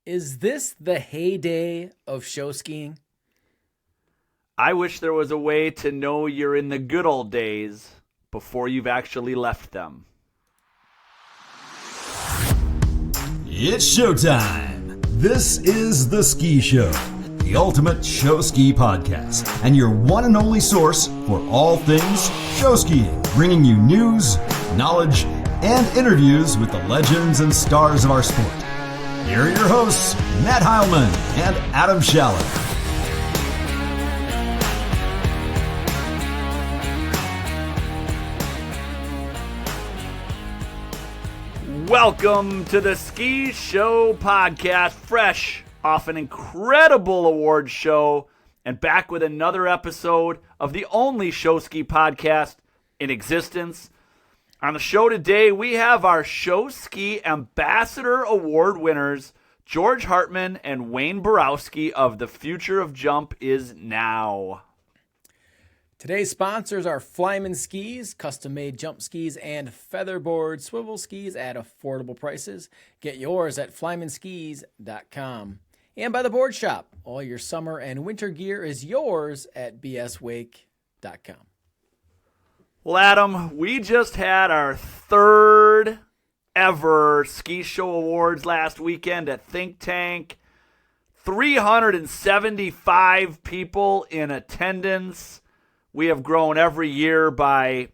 Is this the heyday of show skiing? I wish there was a way to know you're in the good old days before you've actually left them. It's showtime. This is The Ski Show, the ultimate show ski podcast, and your one and only source for all things show skiing, bringing you news, knowledge, and interviews with the legends and stars of our sport. Here are your hosts, Matt Heilman and Adam Schaller. Welcome to the Ski Show podcast, fresh off an incredible award show, and back with another episode of the only show ski podcast in existence. On the show today, we have our Show Ski Ambassador Award winners, George Hartmann and Wayne Borowski of The Future of Jump Is Now. Today's sponsors are Flyman Skis, custom-made jump skis, and Featherboard Swivel skis at affordable prices. Get yours at flymanskis.com. And by the Board Shop. All your summer and winter gear is yours at bswake.com. Well, Adam, we just had our third ever Ski Show Awards last weekend at Think Tank. 375 people in attendance. We have grown every year by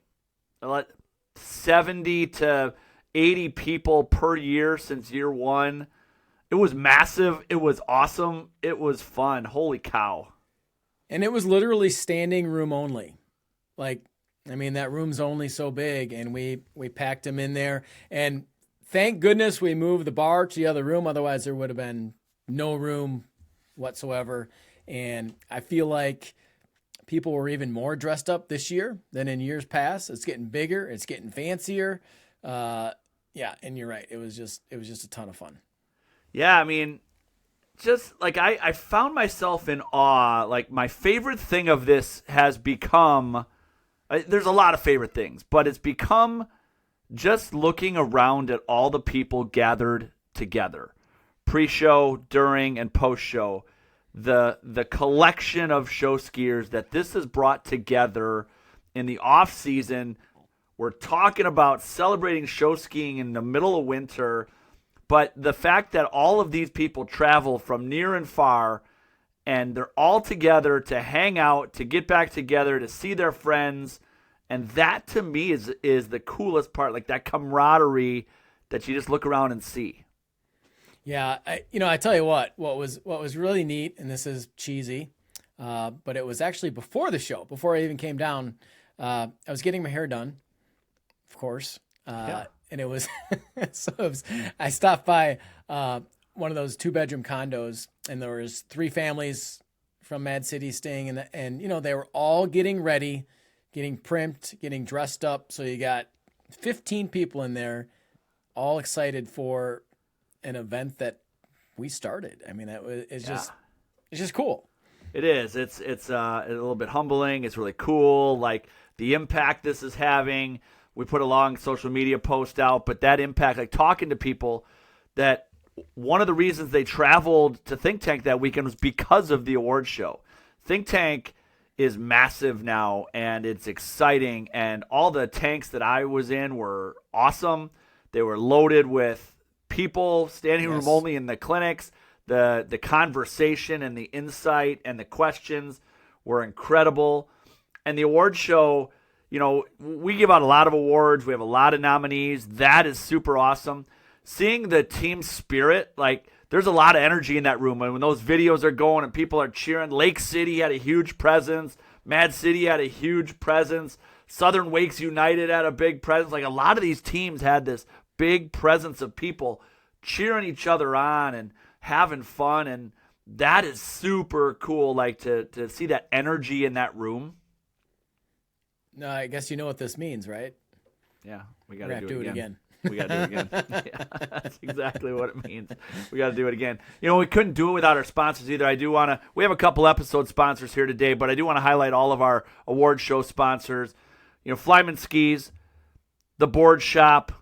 70 to 80 people per year since year one. It was massive. It was awesome. It was fun. Holy cow. And it was literally standing room only. That room's only so big, and we packed them in there. And thank goodness we moved the bar to the other room. Otherwise, there would have been no room whatsoever. And I feel like people were even more dressed up this year than in years past. It's getting bigger. It's getting fancier. And you're right. It was just a ton of fun. Yeah, I found myself in awe. Like, my favorite thing of this has become, there's a lot of favorite things, but it's become just looking around at all the people gathered together, pre-show, during, and post-show. The collection of show skiers that this has brought together in the off season. We're talking about celebrating show skiing in the middle of winter, but the fact that all of these people travel from near and far, and they're all together to hang out, to get back together, to see their friends, and that to me is the coolest part, like that camaraderie that you just look around and see. Yeah, I tell you what was really neat, and this is cheesy, but it was actually before the show, before I even came down. I was getting my hair done, of course, and it was, I stopped by one of those 2-bedroom condos, and there was 3 families from Mad City staying, and they were all getting ready, getting primped, getting dressed up. So you got 15 people in there, all excited for an event that we started. I mean, it's just cool. It is. It's a little bit humbling. It's really cool. Like, the impact this is having. We put a long social media post out, but that impact, like talking to people, that one of the reasons they traveled to Think Tank that weekend was because of the award show. Think Tank is massive now, and it's exciting, and all the tanks that I was in were awesome. They were loaded with people, standing room only in the clinics. The conversation and the insight and the questions were incredible. And the award show, we give out a lot of awards. We have a lot of nominees. That is super awesome. Seeing the team spirit, there's a lot of energy in that room. And when those videos are going and people are cheering, Lake City had a huge presence. Mad City had a huge presence. Southern Wakes United had a big presence. Like, a lot of these teams had this big presence of people cheering each other on and having fun, and that is super cool, to see that energy in that room. No, I guess you know what this means, right? Yeah, we got to do it again. We got to do it again. Yeah, that's exactly what it means. We got to do it again. We couldn't do it without our sponsors either. We have a couple episode sponsors here today, but I do want to highlight all of our award show sponsors. Flyman Skis, the Board Shop,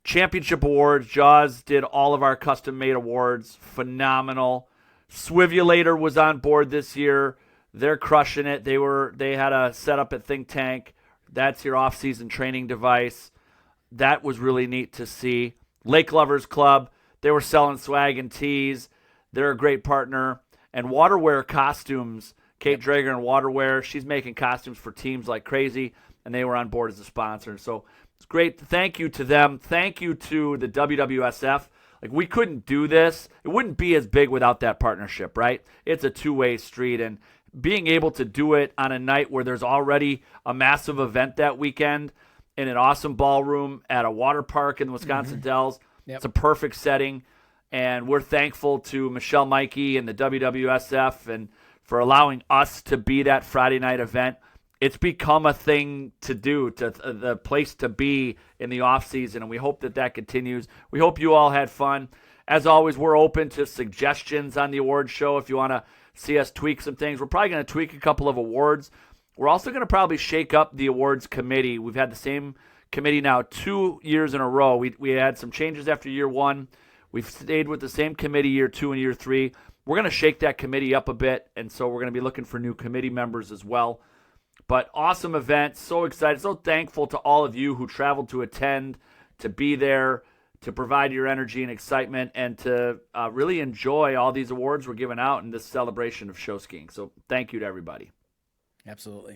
championship awards. Jaws did all of our custom-made awards. Phenomenal. Swivulator was on board this year. They're crushing it. They had a setup at Think Tank. That's your off-season training device. That was really neat to see. Lake Lovers Club, they were selling swag and tees. They're a great partner. And Waterwear Costumes, Kate Drager and Waterwear, she's making costumes for teams like crazy, and they were on board as a sponsor. So it's great. Thank you to them. Thank you to the WWSF. Like, we couldn't do this. It wouldn't be as big without that partnership, right? It's a two-way street, and being able to do it on a night where there's already a massive event that weekend in an awesome ballroom at a water park in the Wisconsin Dells, it's a perfect setting. And we're thankful to Michelle Mikey and the WWSF and for allowing us to be that Friday night event. It's become a thing to do, to the place to be in the off season, and we hope that continues. We hope you all had fun. As always, we're open to suggestions on the award show. If you want to see us tweak some things, we're probably going to tweak a couple of awards. We're also going to probably shake up the awards committee. We've had the same committee now 2 years in a row. We had some changes after year one. We've stayed with the same committee year 2 and year 3. We're going to shake that committee up a bit, and so we're going to be looking for new committee members as well. But awesome event. So excited. So thankful to all of you who traveled to attend, to be there, to provide your energy and excitement, and to really enjoy all these awards we're giving out in this celebration of show skiing. So thank you to everybody. Absolutely.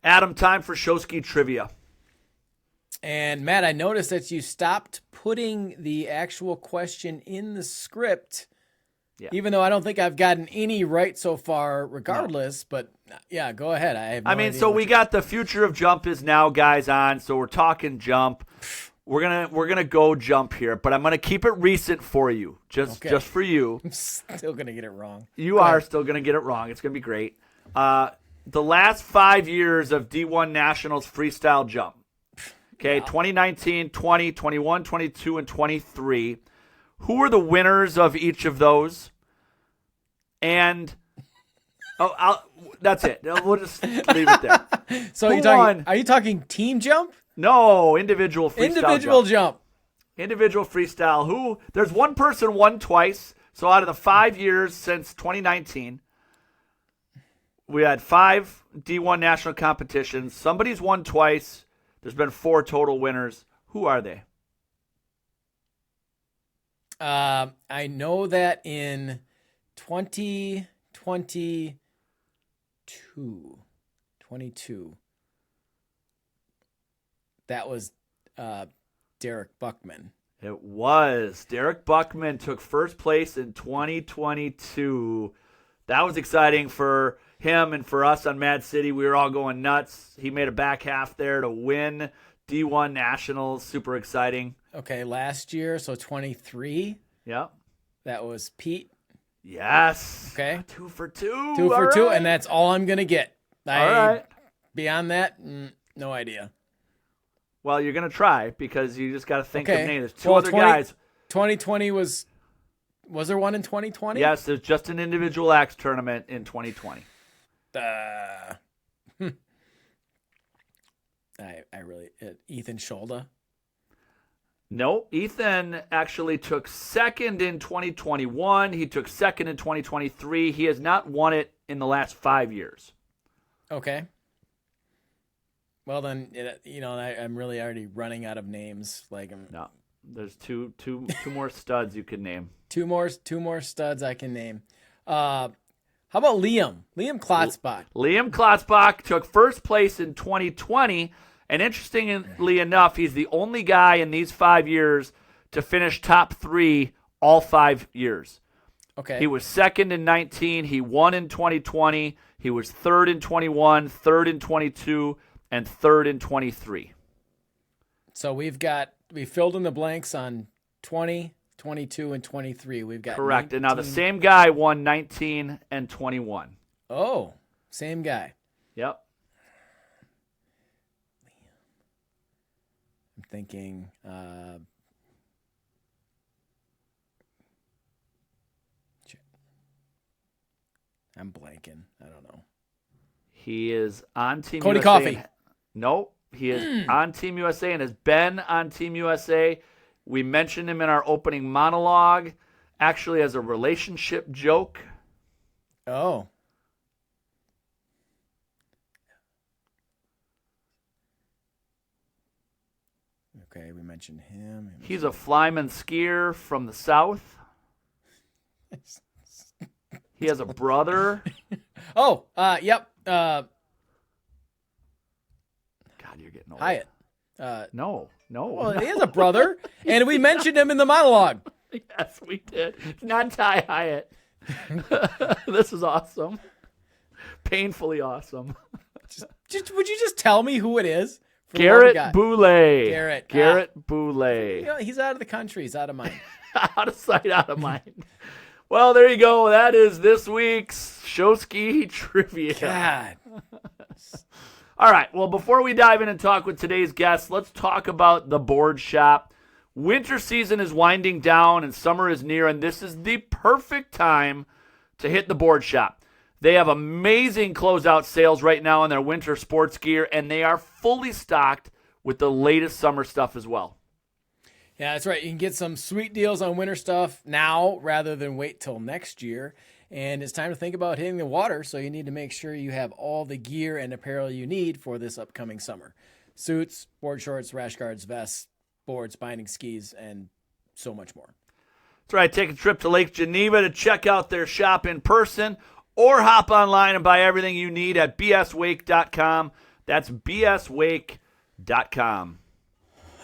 Adam, time for show ski trivia. And Matt, I noticed that you stopped putting the actual question in the script, even though I don't think I've gotten any right so far regardless. No. But yeah, go ahead. I mean, so we got the future of jump is now guys on. So we're talking jump. We're gonna go jump here, but I'm gonna keep it recent for you, just for you. I'm still gonna get it wrong. You are still gonna get it wrong. It's gonna be great. The last 5 years of D1 Nationals freestyle jump. Okay, 2019, 20, 21, 22, and 23. Who were the winners of each of those? And that's it. We'll just leave it there. So are you talking team jump? No, individual freestyle. Individual jump. Individual freestyle. There's one person won twice. So out of the 5 years since 2019, we had 5 D1 national competitions. Somebody's won twice. There's been 4 total winners. Who are they? I know that in 2022, that was Derek Buckman. It was. Derek Buckman took first place in 2022. That was exciting for him and for us on Mad City. We were all going nuts. He made a back half there to win D1 Nationals. Super exciting. Okay, last year, so 23. Yep. That was Pete. Yes. Okay. 2 for 2. 2 for 2, and that's all I'm going to get. All right. Beyond that, no idea. Well, you're going to try because you just got to think of names. There's 2 other 20, guys. 2020 was there one in 2020? Yes, there's just an individual axe tournament in 2020. I really Ethan Scholda. No, Ethan actually took second in 2021. He took second in 2023. He has not won it in the last 5 years. Okay. Well then, I'm really already running out of names. No, there's two more studs you could name. Two more studs I can name. How about Liam? Liam Klotzbach. Liam Klotzbach took first place in 2020, and interestingly enough, he's the only guy in these 5 years to finish top 3 all 5 years. Okay. He was second in 19. He won in 2020. He was third in 21, third in 22, and third in 23. So we filled in the blanks on 20, 22, and 23. We've got correct. 19. And now the same guy won 19 and 21. Oh, same guy. Yep. I'm thinking I'm blanking. I don't know. He is on Team Cody USA. Coffey. Nope. He is on Team USA and has been on Team USA. We mentioned him in our opening monologue, actually as a relationship joke. Oh. Okay, we mentioned him. He's a Flyman skier from the South. He has a brother. Oh, yep. God, you're getting old. Hyatt. No. Well, he has a brother, and we mentioned him in the monologue. Yes, we did. It's not Ty Hyatt. This is awesome. Painfully awesome. Would you just tell me who it is? Garrett Boulay. Garrett Boulay. You know, he's out of the country. He's out of mind. Out of sight, out of mind. Well, there you go. That is this week's Show Ski Trivia. God. All right. Well, before we dive in and talk with today's guests, let's talk about the board shop. Winter season is winding down and summer is near, and this is the perfect time to hit the board shop. They have amazing closeout sales right now on their winter sports gear, and they are fully stocked with the latest summer stuff as well. Yeah, that's right. You can get some sweet deals on winter stuff now rather than wait till next year. And it's time to think about hitting the water, so you need to make sure you have all the gear and apparel you need for this upcoming summer. Suits, board shorts, rash guards, vests, boards, binding skis, and so much more. That's right. Take a trip to Lake Geneva to check out their shop in person, or hop online and buy everything you need at bswake.com. That's bswake.com.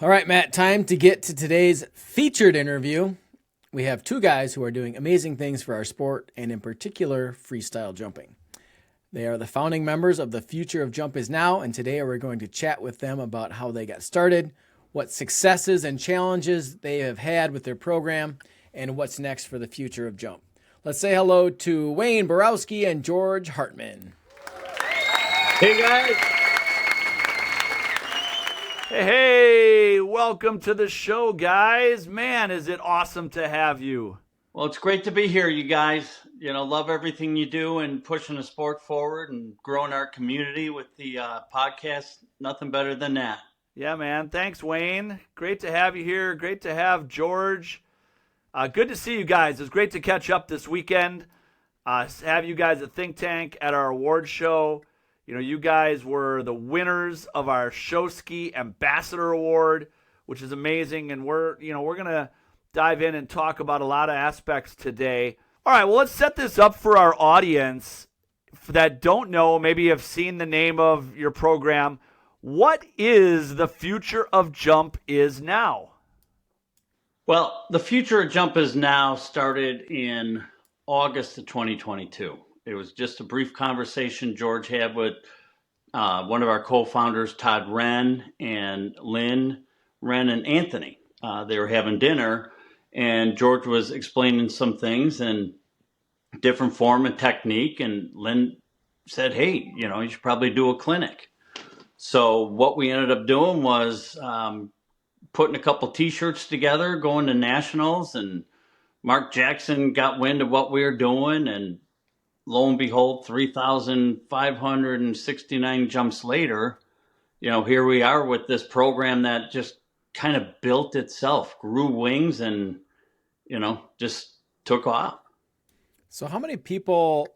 All right, Matt, time to get to today's featured interview. We have two guys who are doing amazing things for our sport, and in particular, freestyle jumping. They are the founding members of The Future of Jump Is Now, and today we're going to chat with them about how they got started, what successes and challenges they have had with their program, and what's next for the future of jump. Let's say hello to Wayne Borowski and George Hartmann. Hey, guys. Hey, welcome to the show, guys. Man, is it awesome to have you. Well, it's great to be here, you guys. You know, love everything you do and pushing the sport forward and growing our community with the podcast. Nothing better than that. Yeah, man. Thanks, Wayne. Great to have you here. Great to have George. Good to see you guys. It's great to catch up this weekend. Have you guys at Think Tank at our award show. You know, you guys were the winners of our Show Ski Ambassador Award, which is amazing. And we're going to dive in and talk about a lot of aspects today. All right, well, let's set this up for our audience that don't know, maybe have seen the name of your program. What is The Future of Jump Is Now? Well, The Future of Jump Is Now started in August of 2022. It was just a brief conversation George had with one of our co-founders, Todd Wren, and Lynn Wren and Anthony. They were having dinner, and George was explaining some things and different form and technique, and Lynn said, hey, you know, you should probably do a clinic. So what we ended up doing was putting a couple T-shirts together, going to nationals, and Mark Jackson got wind of what we were doing, and lo and behold, 3,569 jumps later, you know, here we are with this program that just kind of built itself, grew wings, and, you know, just took off. So how many people,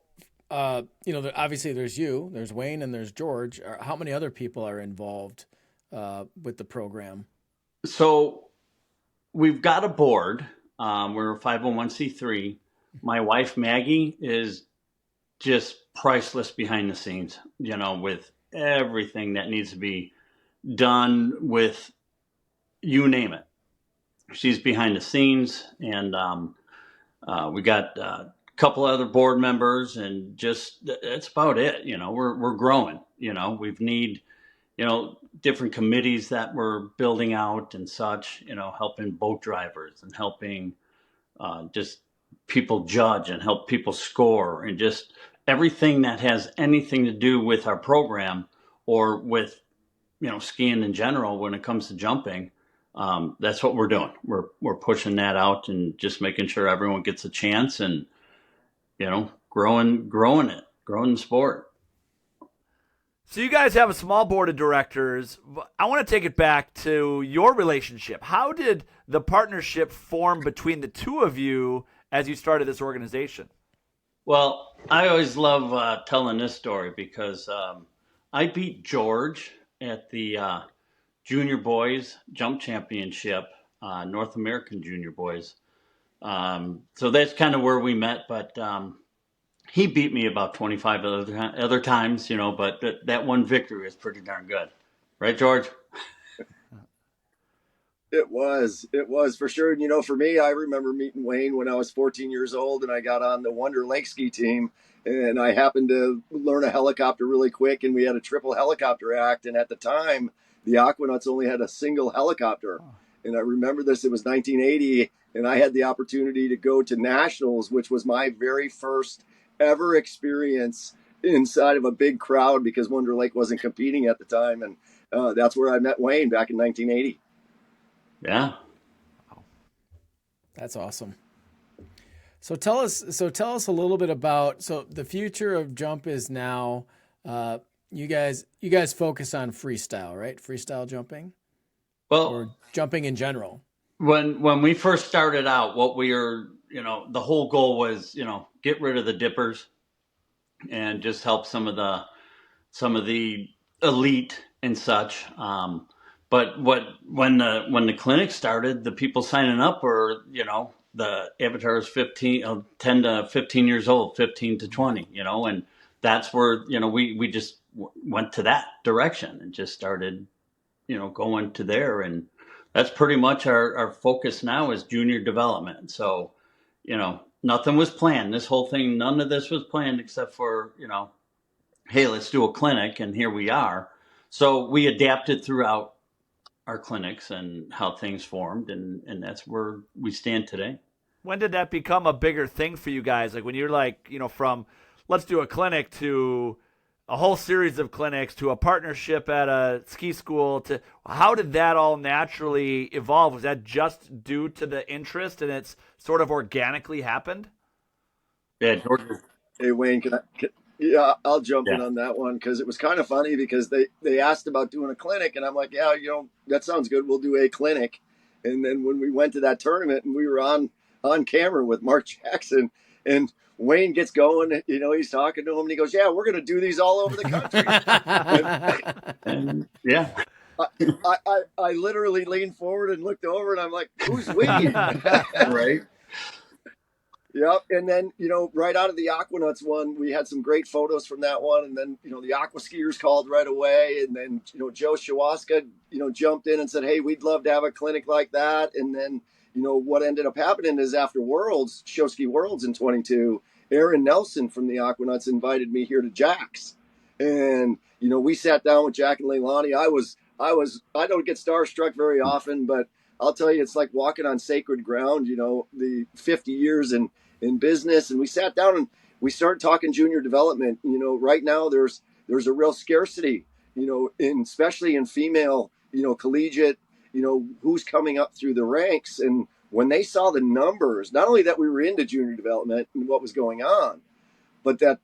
obviously there's you, there's Wayne, and there's George. How many other people are involved with the program? So we've got a board. We're a 501c3. My wife, Maggie, is just priceless behind the scenes, you know, with everything that needs to be done with, you name it. She's behind the scenes, and we got a couple other board members, and just that's about it. You know, we're growing. You know, we've need, you know, different committees that we're building out and such. You know, helping boat drivers and helping just people judge and help people score, and just everything that has anything to do with our program or with, you know, skiing in general when it comes to jumping. That's what we're doing. We're pushing that out and just making sure everyone gets a chance, and, you know, growing the sport. So you guys have a small board of directors. I want to take it back to your relationship. How did the partnership form between the two of you as you started this organization? Well, I always love telling this story because I beat George at the junior boys jump championship, North American junior boys. So that's kind of where we met, but he beat me about 25 other times, but that one victory was pretty darn good. Right, George? It was for sure. And, for me, I remember meeting Wayne when I was 14 years old and I got on the Wonder Lake ski team and I happened to learn a helicopter really quick and we had a triple helicopter act. And at the time, the Aquanauts only had a single helicopter. And I remember this, it was 1980 and I had the opportunity to go to nationals, which was my very first ever experience inside of a big crowd because Wonder Lake wasn't competing at the time. And that's where I met Wayne back in 1980. Yeah. That's awesome. So tell us a little bit about, so the future of jump is now, you guys focus on freestyle, right? Freestyle jumping Well, or jumping in general. when we first started out, what we were, the whole goal was, get rid of the dippers and just help some of the elite and such. But when the clinic started, the people signing up were, the avatars 10 to 15 years old, 15 to 20, and that's where, we just went to that direction and just started, going to there. And that's pretty much our focus now is junior development. So, nothing was planned. This whole thing, none of this was planned except for, hey, let's do a clinic. And here we are. So we adapted throughout our clinics and how things formed, and that's where we stand today. When did that become a bigger thing for you guys? Like when you're like, from let's do a clinic to a whole series of clinics to a partnership at a ski school to how did that all naturally evolve? Was that just due to the interest and it's sort of organically happened? Yeah, George. Hey Wayne, yeah, I'll jump in Yeah. on that one because it was kind of funny because they asked about doing a clinic and I'm like, yeah, that sounds good. We'll do a clinic. And then when we went to that tournament and we were on camera with Mark Jackson and Wayne gets going, he's talking to him and he goes, yeah, we're going to do these all over the country. And yeah. I literally leaned forward and looked over and I'm like, who's we? Right. Yep. And then, right out of the Aquanauts one, we had some great photos from that one. And then, the Aqua Skiers called right away. And then, Joe Shawaska, jumped in and said, hey, we'd love to have a clinic like that. And then, what ended up happening is after Worlds, Show Ski Worlds in 22, Aaron Nelson from the Aquanauts invited me here to Jack's. And, we sat down with Jack and Leilani. I don't get starstruck very often, but I'll tell you, it's like walking on sacred ground, the 50 years in business. And we sat down and we started talking junior development. Right now there's a real scarcity, especially in female, collegiate, who's coming up through the ranks. And when they saw the numbers, not only that we were into junior development and what was going on, but that,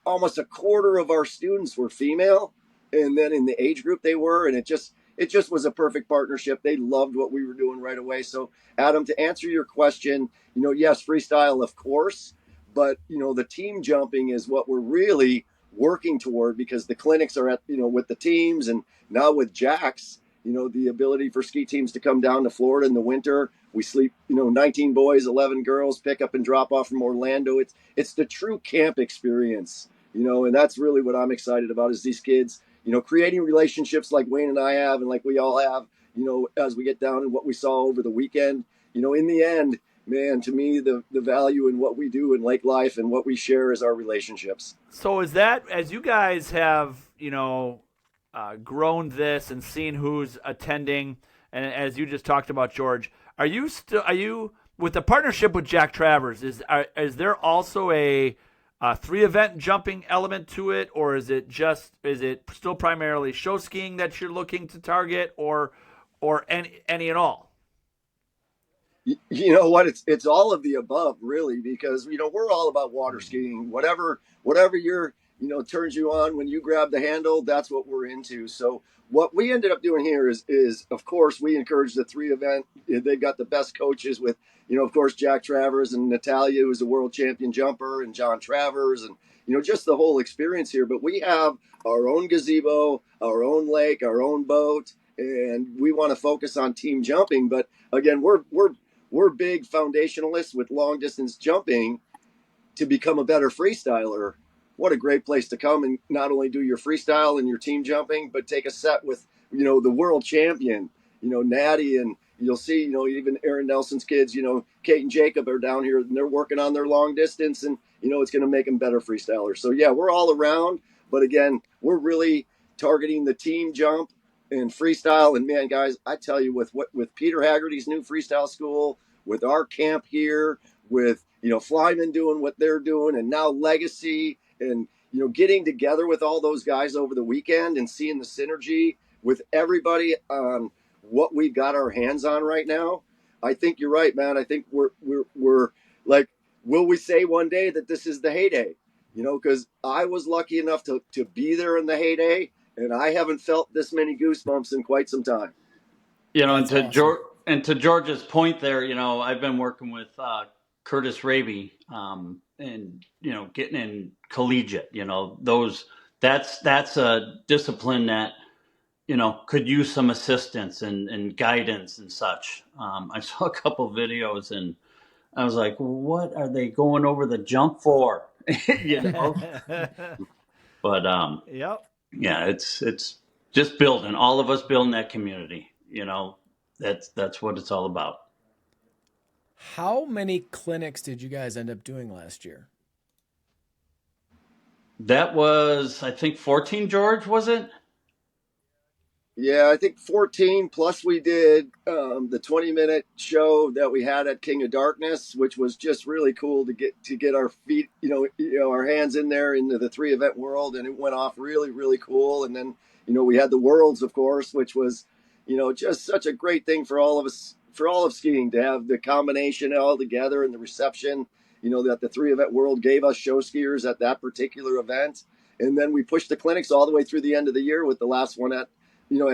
almost a quarter of our students were female. And then in the age group they were, and it just was a perfect partnership. They loved what we were doing right away. So, Adam, to answer your question, yes, freestyle, of course, but, the team jumping is what we're really working toward because the clinics are at, with the teams and now with Jack's, the ability for ski teams to come down to Florida in the winter. We sleep, 19 boys, 11 girls, pick up and drop off from Orlando. It's the true camp experience, and that's really what I'm excited about is these kids, creating relationships like Wayne and I have and like we all have, as we get down and what we saw over the weekend, in the end, man, to me, the value in what we do in lake life and what we share is our relationships. So is that, as you guys have, grown this and seen who's attending, and as you just talked about, George, are you with the partnership with Jack Travers, is there also a 3-event jumping element to it, or is it still primarily show skiing that you're looking to target, or any at all? You know what? It's all of the above, really, because we're all about water skiing. Whatever your turns you on when you grab the handle, that's what we're into. So what we ended up doing here is of course, we encourage the 3 event. They've got the best coaches with, of course, Jack Travers and Natalia, who's a world champion jumper, and John Travers, and, just the whole experience here. But we have our own gazebo, our own lake, our own boat, and we want to focus on team jumping. But again, we're big foundationalists with long distance jumping to become a better freestyler. What a great place to come and not only do your freestyle and your team jumping, but take a set with, the world champion, Natty, and you'll see, even Aaron Nelson's kids, Kate and Jacob are down here and they're working on their long distance, and, it's going to make them better freestylers. So yeah, we're all around, but again, we're really targeting the team jump and freestyle. And man, guys, I tell you, with Peter Haggerty's new freestyle school, with our camp here, with, Flyman doing what they're doing, and now Legacy, and, getting together with all those guys over the weekend and seeing the synergy with everybody on what we've got our hands on right now. I think you're right, man. I think we're like, will we say one day that this is the heyday? Because I was lucky enough to be there in the heyday, and I haven't felt this many goosebumps in quite some time. And to George's point there, I've been working with Curtis Raby, and getting in collegiate. That's a discipline that could use some assistance and guidance and such. I saw a couple of videos and I was like, what are they going over the jump for? But yep. Yeah, it's just building, all of us building that community. That's what it's all about. How many clinics did you guys end up doing last year? That was, I think, 14, George, was it? Yeah, I think 14, plus we did the 20-minute show that we had at King of Darkness, which was just really cool to get our feet, our hands in there into the 3 event world, and it went off really, really cool. And then, we had the Worlds, of course, which was, just such a great thing for all of us, for all of skiing, to have the combination all together and the reception, that the 3 event world gave us show skiers at that particular event. And then we pushed the clinics all the way through the end of the year with the last one at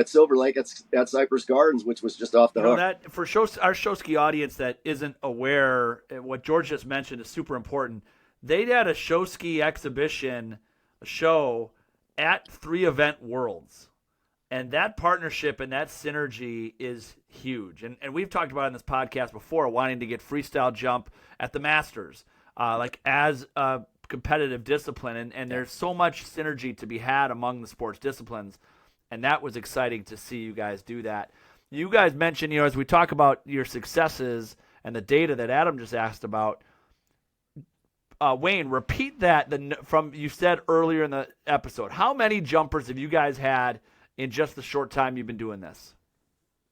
Silver Lake at Cypress Gardens, which was just off the hook. That for our show ski audience that isn't aware, what George just mentioned is super important. They had a show ski exhibition, a show at 3 event worlds. And that partnership and that synergy is huge. And we've talked about it in this podcast before, wanting to get freestyle jump at the Masters, as a competitive discipline. And there's so much synergy to be had among the sports disciplines. And that was exciting to see you guys do that. You guys mentioned, as we talk about your successes and the data that Adam just asked about, Wayne, repeat that from you said earlier in the episode. How many jumpers have you guys had in just the short time you've been doing this?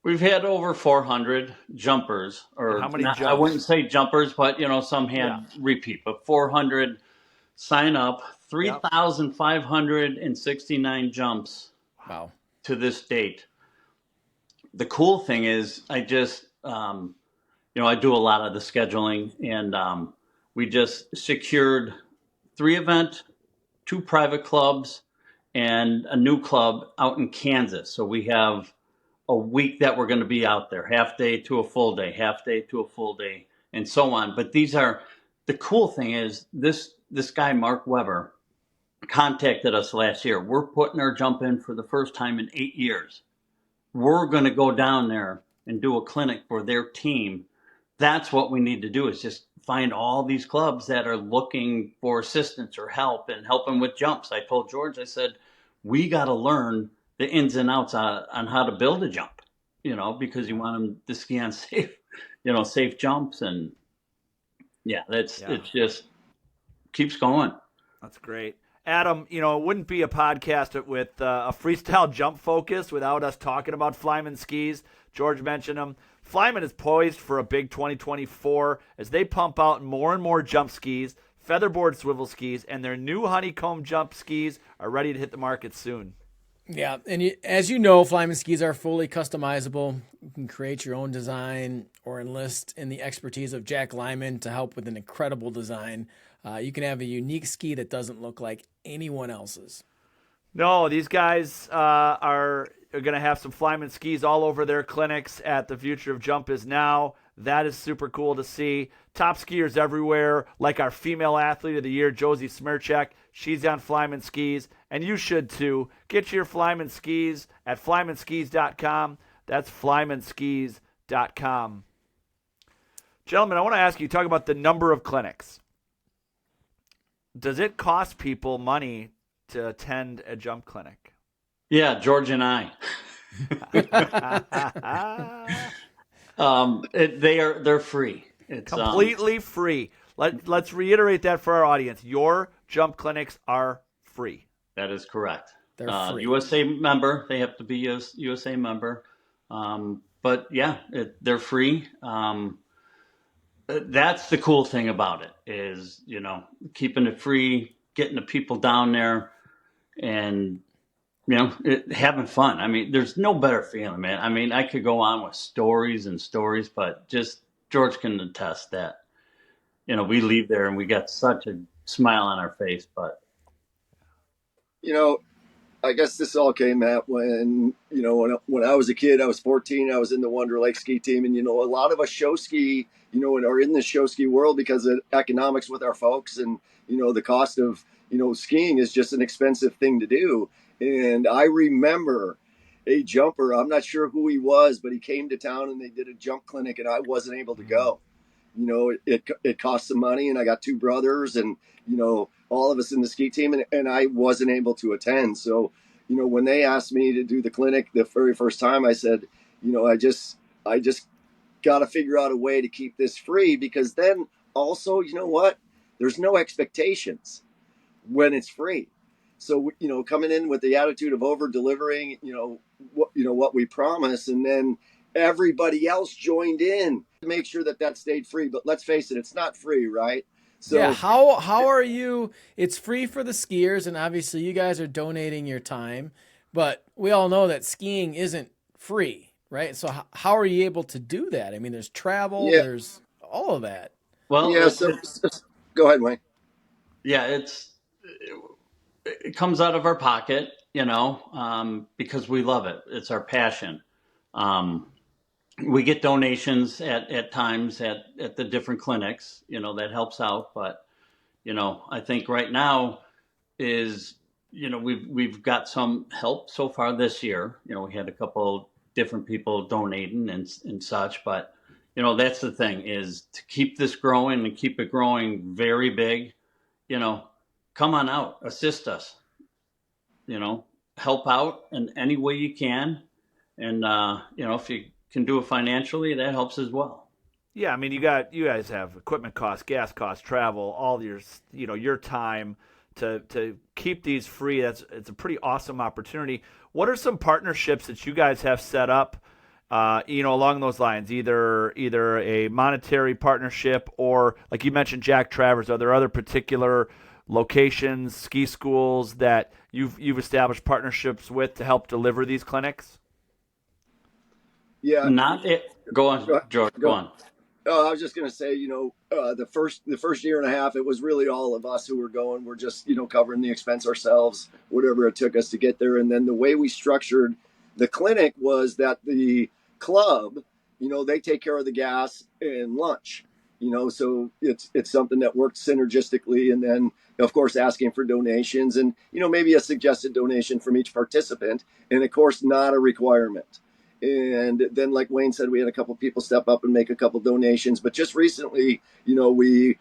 We've had over 400 jumpers, or how many jumps? I wouldn't say jumpers, but some had repeat, but 400 sign up, 3,569 jumps. Wow. To this date. The cool thing is I just, I do a lot of the scheduling, and we just secured 3 event, 2 private clubs, and a new club out in Kansas. So we have a week that we're going to be out there, half day to a full day, half day to a full day, and so on. But the cool thing is this guy, Mark Weber, contacted us last year. We're putting our jump in for the first time in 8 years. We're going to go down there and do a clinic for their team. That's what we need to do, is just find all these clubs that are looking for assistance or help and helping with jumps. I told George, I said, we got to learn the ins and outs on how to build a jump, because you want them to ski on safe jumps. And it just keeps going. That's great. Adam, it wouldn't be a podcast with a freestyle jump focus without us talking about Flyman Skis. George mentioned them. Flyman is poised for a big 2024 as they pump out more and more jump skis, Featherboard Swivel skis, and their new honeycomb jump skis are ready to hit the market soon. Yeah, and as you know, Flyman Skis are fully customizable. You can create your own design or enlist in the expertise of Jack Lyman to help with an incredible design. You can have a unique ski that doesn't look like anyone else's. No, these guys are going to have some Flyman Skis all over their clinics at The Future of Jump Is Now. That is super cool to see. Top skiers everywhere, like our female athlete of the year, Josie Smirchek. She's on Flyman Skis, and you should too. Get your Flyman Skis at flymanskis.com. That's flymanskis.com. Gentlemen, I want to ask you, talk about the number of clinics. Does it cost people money to attend a jump clinic? Yeah, George and I. They're free. It's completely free. Let's reiterate that for our audience. Your jump clinics are free. That is correct. They're free. USA member. They have to be a USA member. But yeah, they're free. That's the cool thing about it is, keeping it free, getting the people down there and, having fun. I mean, there's no better feeling, man. I mean, I could go on with stories and stories, but just George can attest that, we leave there and we got such a smile on our face, but. I guess this all came at when I was a kid, I was 14, I was in the Wonder Lake ski team. And, a lot of us show ski, and are in the show ski world because of economics with our folks. And, the cost of, skiing is just an expensive thing to do. And I remember a jumper, I'm not sure who he was, but he came to town and they did a jump clinic and I wasn't able to go. It cost some money and I got two brothers and, all of us in the ski team and I wasn't able to attend. So, when they asked me to do the clinic the very first time, I said, I just got to figure out a way to keep this free because then also, what? There's no expectations when it's free. So, coming in with the attitude of over delivering, what we promise, and then everybody else joined in to make sure that stayed free. But let's face it, it's not free, right? So yeah, how are you? It's free for the skiers, and obviously you guys are donating your time, but we all know that skiing isn't free, right? So how are you able to do that? I mean, there's travel, there's all of that. Well, yeah. So go ahead, Wayne. Yeah, it comes out of our pocket, because we love it. It's our passion. We get donations at times at the different clinics, that helps out. But, I think right now is, we've got some help so far this year. We had a couple different people donating and such. But, that's the thing is to keep this growing and keep it growing very big, come on out, assist us, help out in any way you can. And, if you can do it financially, that helps as well. Yeah, I mean, you guys have equipment costs, gas costs, travel, all your time to keep these free. It's a pretty awesome opportunity. What are some partnerships that you guys have set up, along those lines? Either a monetary partnership or, like you mentioned, Jack Travers. Are there other particular locations, ski schools that you've established partnerships with to help deliver these clinics? Yeah. Go on, George. Go on. I was just going to say, the first year and a half, it was really all of us who were going. We're just, covering the expense ourselves, whatever it took us to get there. And then the way we structured the clinic was that the club, they take care of the gas and lunch, so it's something that worked synergistically. And then, of course, asking for donations and, maybe a suggested donation from each participant. And of course, not a requirement. And then, like Wayne said, we had a couple people step up and make a couple donations. But just recently, we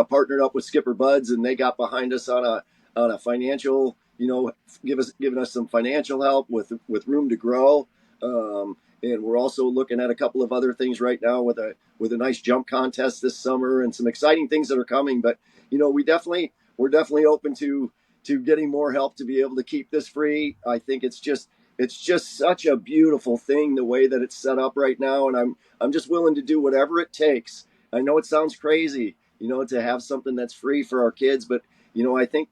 partnered up with Skipper Buds, and they got behind us on a financial, giving us some financial help with room to grow. And we're also looking at a couple of other things right now with a nice jump contest this summer and some exciting things that are coming. But we're definitely open to getting more help to be able to keep this free. I think it's just such a beautiful thing the way that it's set up right now, and I'm just willing to do whatever it takes. I know it sounds crazy, to have something that's free for our kids, but I think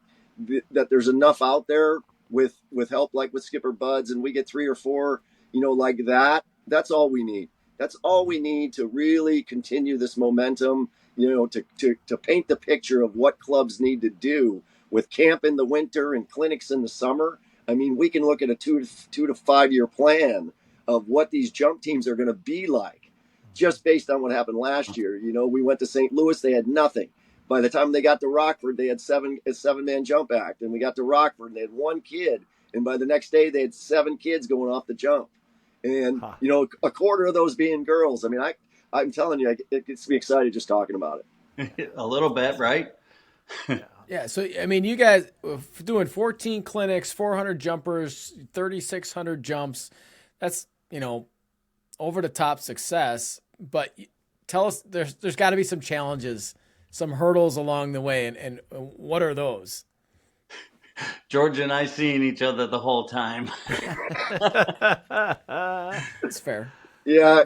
that there's enough out there with help like with Skipper Buds, and we get 3 or 4, like that. That's all we need. That's all we need to really continue this momentum, to paint the picture of what clubs need to do with camp in the winter and clinics in the summer. I mean, we can look at a 2 to 5 year plan of what these jump teams are going to be like, just based on what happened last year. We went to St. Louis, they had nothing. By the time they got to Rockford, they had a 7-man jump act. And we got to Rockford, and they had 1 kid. And by the next day, they had 7 kids going off the jump. And, a quarter of those being girls. I mean, I'm telling you, it gets me excited just talking about it. A little bit, right? Yeah. So, I mean, you guys doing 14 clinics, 400 jumpers, 3,600 jumps. That's, over the top success. But tell us, there's got to be some challenges, some hurdles along the way. And what are those? George and I seeing each other the whole time. That's fair. Yeah,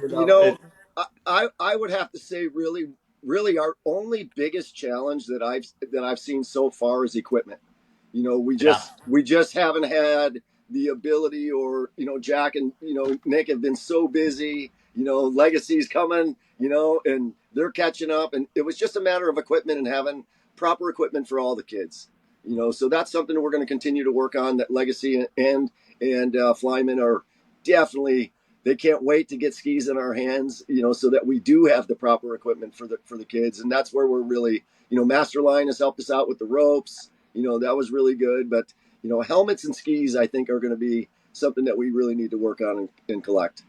I would have to say really our only biggest challenge that I've seen so far is equipment. We just haven't had the ability, or Jack and Nick have been so busy. Legacy's coming, and they're catching up, and it was just a matter of equipment and having proper equipment for all the kids. So that's something we're going to continue to work on. That Legacy and Flyman are definitely, they can't wait to get skis in our hands, so that we do have the proper equipment for the kids. And that's where we're really, Masterline has helped us out with the ropes. That was really good. But, helmets and skis, I think, are going to be something that we really need to work on and collect.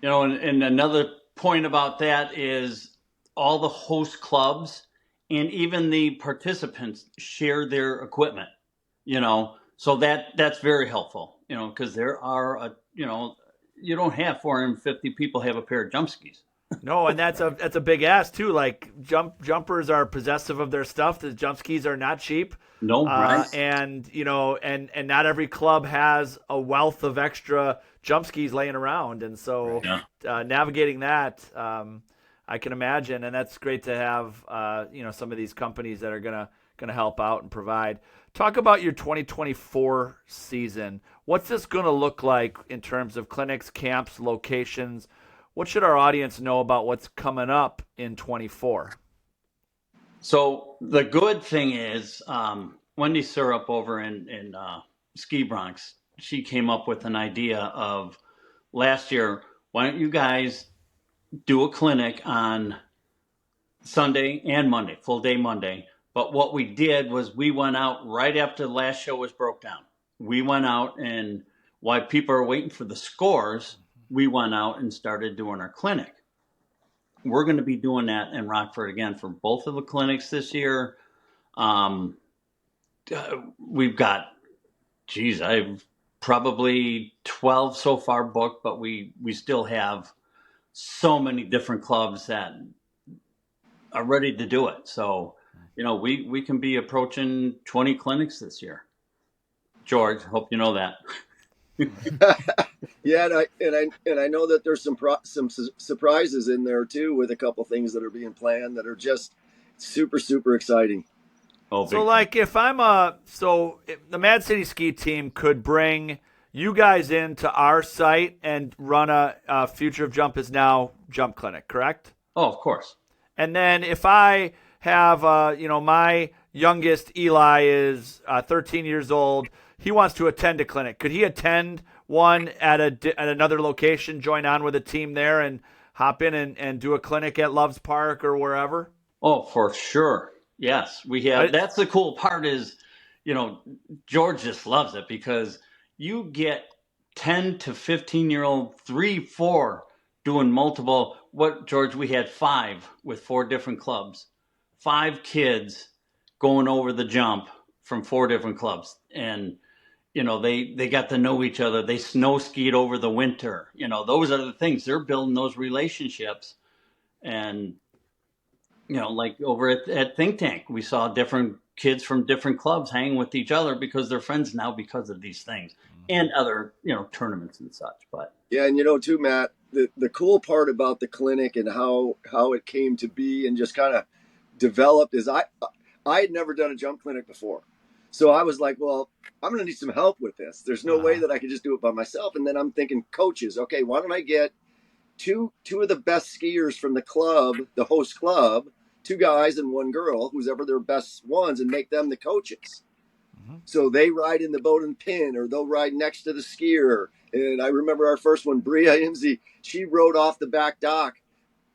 And another point about that is all the host clubs and even the participants share their equipment, so that's very helpful, because there are, you don't have 450 people have a pair of jump skis. No, and that's a big ask too. Like jumpers are possessive of their stuff. The jump skis are not cheap. No, right. And and not every club has a wealth of extra jump skis laying around, and so navigating that, I can imagine, and that's great to have some of these companies that are gonna help out and provide. Talk about your 2024 season. What's this gonna look like in terms of clinics, camps, locations? What should our audience know about what's coming up in 24? So the good thing is, Wendy Syrup over in Ski Bronx, she came up with an idea of last year, why don't you guys do a clinic on Sunday and Monday, full day Monday. But what we did was we went out right after the last show was broke down. We went out, and while people are waiting for the scores, we went out and started doing our clinic. We're going to be doing that in Rockford again for both of the clinics this year. We've got, I've probably 12 so far booked, but we still have so many different clubs that are ready to do it. So, we can be approaching 20 clinics this year. George, hope you know that. Yeah, and I know that there's some surprises in there too, with a couple things that are being planned that are just super, super exciting. So like if the Mad City Ski Team could bring you guys into our site and run a Future of Jump is Now jump clinic, correct? Oh, of course. And then if I have, my youngest Eli is 13 years old, he wants to attend a clinic. Could he attend one at another location, join on with a team there, and hop in and do a clinic at Loves Park or wherever? Oh, for sure. Yes, we have. That's the cool part is, George just loves it because you get 10 to 15-year-old, 3, 4 doing multiple. George, we had 5 with 4 different clubs, 5 kids going over the jump from 4 different clubs. And, they got to know each other. They snow skied over the winter. Those are the things. They're building those relationships. And, like over at Think Tank, we saw different kids from different clubs hanging with each other because they're friends now because of these things and other, tournaments and such. But yeah, and too, Matt, the cool part about the clinic and how it came to be and just kind of developed is I had never done a jump clinic before. So I was like, well, I'm going to need some help with this. There's no way that I could just do it by myself. And then I'm thinking coaches, okay, why don't I get two of the best skiers from the club, the host club, 2 guys and 1 girl, who's ever their best ones, and make them the coaches. So they ride in the boat and pin, or they'll ride next to the skier. And I remember our first one, Bria Imsey, she rode off the back dock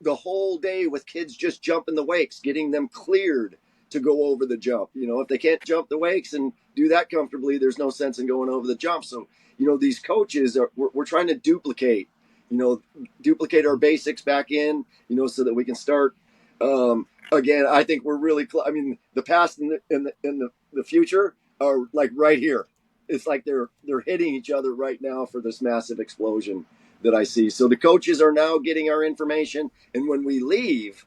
the whole day with kids just jumping the wakes, getting them cleared to go over the jump. You know, if they can't jump the wakes and do that comfortably, there's no sense in going over the jump. So, you know, these coaches we're trying to duplicate our basics back in, you know, so that we can start. Again, I think we're really, I mean, the past and the future are like right here. It's like they're hitting each other right now for this massive explosion that I see. So the coaches are now getting our information, and when we leave,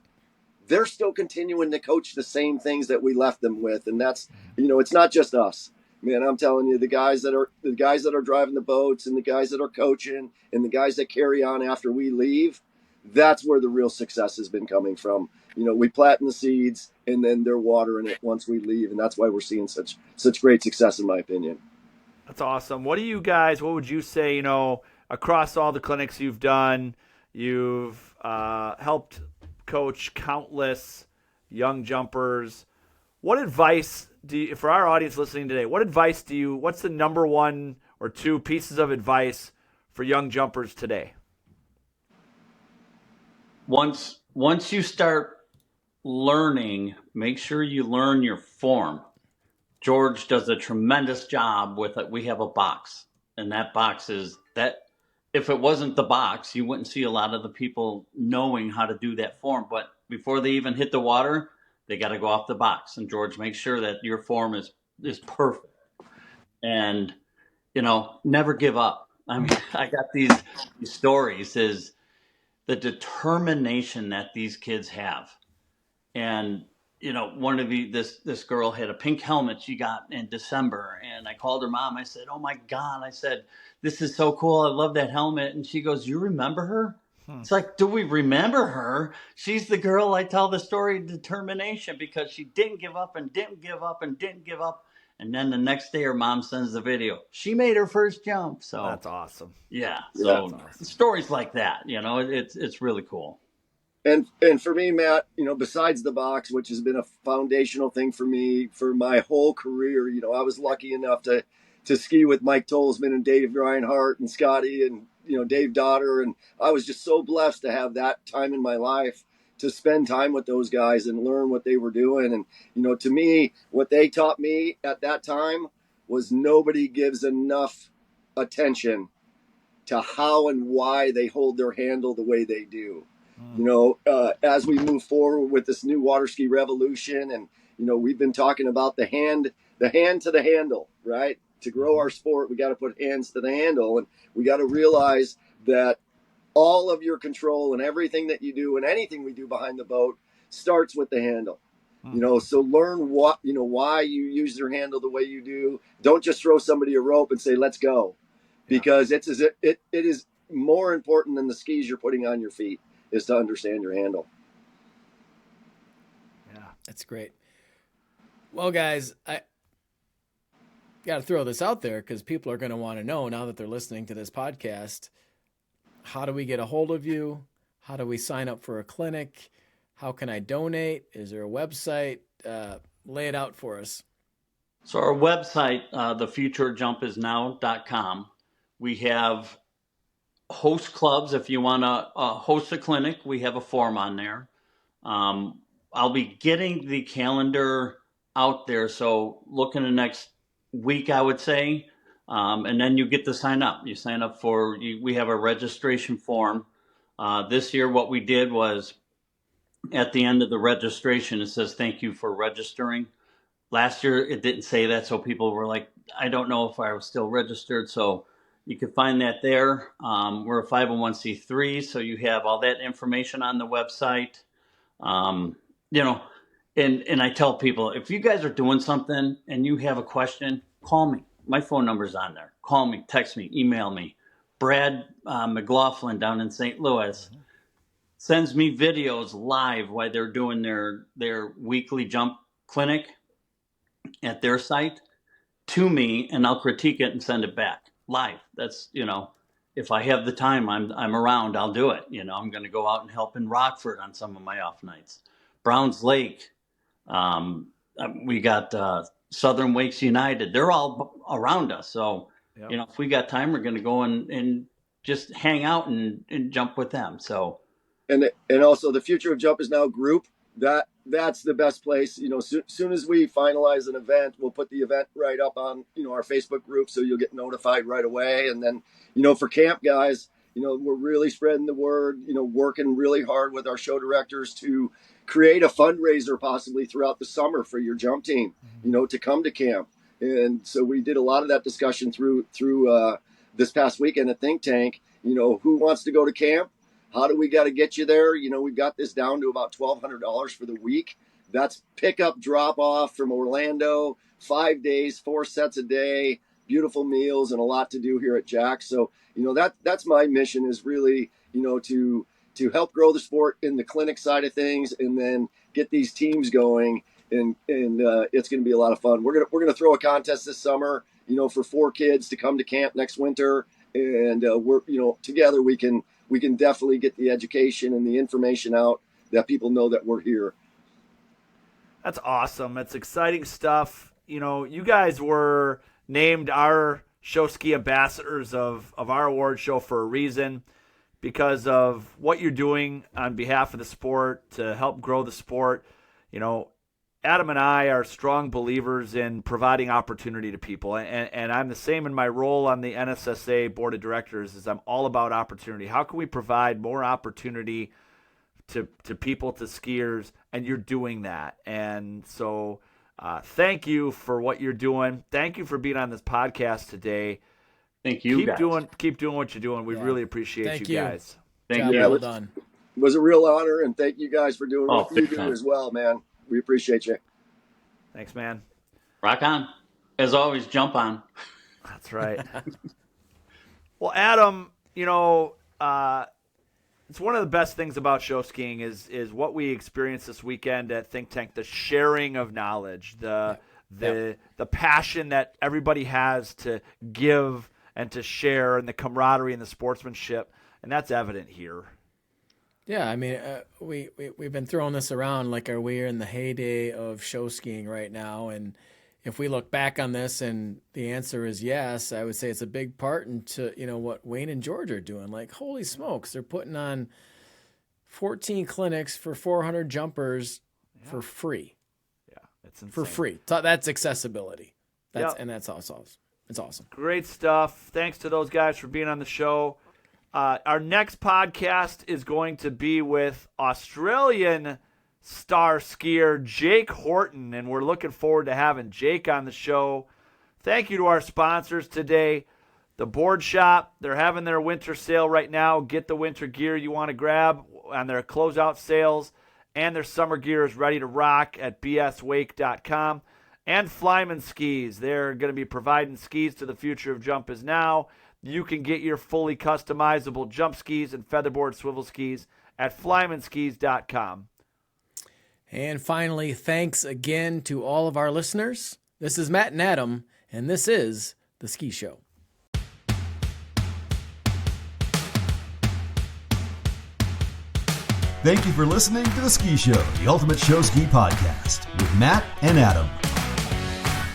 they're still continuing to coach the same things that we left them with. And that's, you know, it's not just us, man. I'm telling you, the guys that are driving the boats, and the guys that are coaching, and the guys that carry on after we leave, that's where the real success has been coming from. You know, we plant the seeds, and then they're watering it once we leave, and that's why we're seeing such great success, in my opinion. That's awesome. What would you say, you know, across all the clinics you've done, you've helped coach countless young jumpers. What advice for our audience listening today, what's the number 1 or 2 pieces of advice for young jumpers today? Once you start learning, make sure you learn your form. George does a tremendous job with it. We have a box, and that box is that. If it wasn't the box, you wouldn't see a lot of the people knowing how to do that form. But before they even hit the water, they got to go off the box. And George makes sure that your form is perfect. And, you know, never give up. I mean, I got these stories, is the determination that these kids have. And, you know, one of this girl had a pink helmet she got in December, and I called her mom. I said, "Oh my God!" I said, "This is so cool. I love that helmet." And she goes, "You remember her?" It's like, do we remember her? She's the girl I tell the story of determination, because she didn't give up and didn't give up and didn't give up. And then the next day, her mom sends the video. She made her first jump. So that's awesome. Yeah. So awesome. Stories like that, you know, it's really cool. And for me, Matt, you know, besides the box, which has been a foundational thing for me for my whole career, you know, I was lucky enough to ski with Mike Tolsman and Dave Reinhardt and Scotty and, you know, Dave Dotter. And I was just so blessed to have that time in my life to spend time with those guys and learn what they were doing. And, you know, to me, what they taught me at that time was nobody gives enough attention to how and why they hold their handle the way they do. You know, as we move forward with this new water ski revolution, and, you know, we've been talking about the hand to the handle, right? To grow our sport, we got to put hands to the handle, and we got to realize that all of your control and everything that you do and anything we do behind the boat starts with the handle. You know, so learn why you use your handle the way you do. Don't just throw somebody a rope and say, "Let's go," because it is more important than the skis you're putting on your feet, is to understand your handle. Yeah, that's great. Well, guys, I got to throw this out there because people are going to want to know, now that they're listening to this podcast, how do we get a hold of you? How do we sign up for a clinic? How can I donate? Is there a website? Lay it out for us. So our website, thefuturejumpisnow.com. We have host clubs. If you want to host a clinic, we have a form on there. I'll be getting the calendar out there, so look in the next week, I would say, and then you get to sign up. You sign up we have a registration form. This year what we did was, at the end of the registration, it says, "Thank you for registering." Last year it didn't say that, so people were like, I don't know if I was still registered. So you can find that there. We're a 501c3, so you have all that information on the website. You know, and I tell people, if you guys are doing something and you have a question, call me. My phone number's on there. Call me, text me, email me. Brad McLaughlin down in St. Louis sends me videos live while they're doing their weekly jump clinic at their site. to me, and I'll critique it and send it back live. That's, if I have the time, I'm around, I'll do it. I'm going to go out and help in Rockford on some of my off nights. Browns Lake, we got Southern Wakes United. They're all around us. So, Yep. if we got time, we're going to go and just hang out and jump with them. So, and also the Future of Jump is Now group. That's the best place. Soon as we finalize an event, we'll put the event right up on, our Facebook group. So you'll get notified right away. And then, for camp guys, we're really spreading the word, working really hard with our show directors to create a fundraiser possibly throughout the summer for your jump team, to come to camp. And so we did a lot of that discussion through this past weekend at Think Tank. Who wants to go to camp? How do we got to get you there? We've got this down to about $1,200 for the week. That's pickup, drop off from Orlando, 5 days, 4 sets a day, beautiful meals, and a lot to do here at Jack's. So, that's my mission, is really, to help grow the sport in the clinic side of things, and then get these teams going. And it's going to be a lot of fun. We're gonna throw a contest this summer, for 4 kids to come to camp next winter, and we're together we can definitely get the education and the information out that people know that we're here. That's awesome. That's exciting stuff. You guys were named our Show Ski ambassadors of our award show for a reason, because of what you're doing on behalf of the sport to help grow the sport. Adam and I are strong believers in providing opportunity to people, and I'm the same in my role on the NSSA board of directors. Is I'm all about opportunity. How can we provide more opportunity to people, to skiers? And you're doing that. And so thank you for what you're doing. Thank you for being on this podcast today. Thank you. Keep doing what you're doing. We really appreciate you guys. Thank you. Well done. It was a real honor, and thank you guys for doing what you do time. as well, man. We appreciate you. Thanks, man. Rock on. As always, jump on. That's right. Well, Adam, it's one of the best things about show skiing is what we experienced this weekend at Think Tank, the sharing of knowledge, the passion that everybody has to give and to share, and the camaraderie and the sportsmanship, and that's evident here. Yeah, I mean, we've been throwing this around like, are we in the heyday of show skiing right now? And if we look back on this and the answer is yes, I would say it's a big part into, what Wayne and George are doing. Like, holy smokes, they're putting on 14 clinics for 400 jumpers for free. Yeah, it's insane. For free. That's accessibility. And that's awesome. It's awesome. Great stuff. Thanks to those guys for being on the show. Our next podcast is going to be with Australian star skier Jake Horton, and we're looking forward to having Jake on the show. Thank you to our sponsors today, the Board Shop. They're having their winter sale right now. Get the winter gear you want to grab on their closeout sales, and their summer gear is ready to rock at bswake.com. And Flyman Skis. They're going to be providing skis to the Future of Jump is Now. You can get your fully customizable jump skis and featherboard swivel skis at flymanskis.com. And finally, thanks again to all of our listeners. This is Matt and Adam, and this is The Ski Show. Thank you for listening to The Ski Show, the ultimate show ski podcast with Matt and Adam.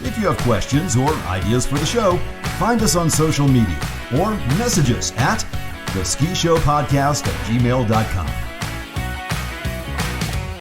If you have questions or ideas for the show, find us on social media or message us at theskishowpodcast@gmail.com.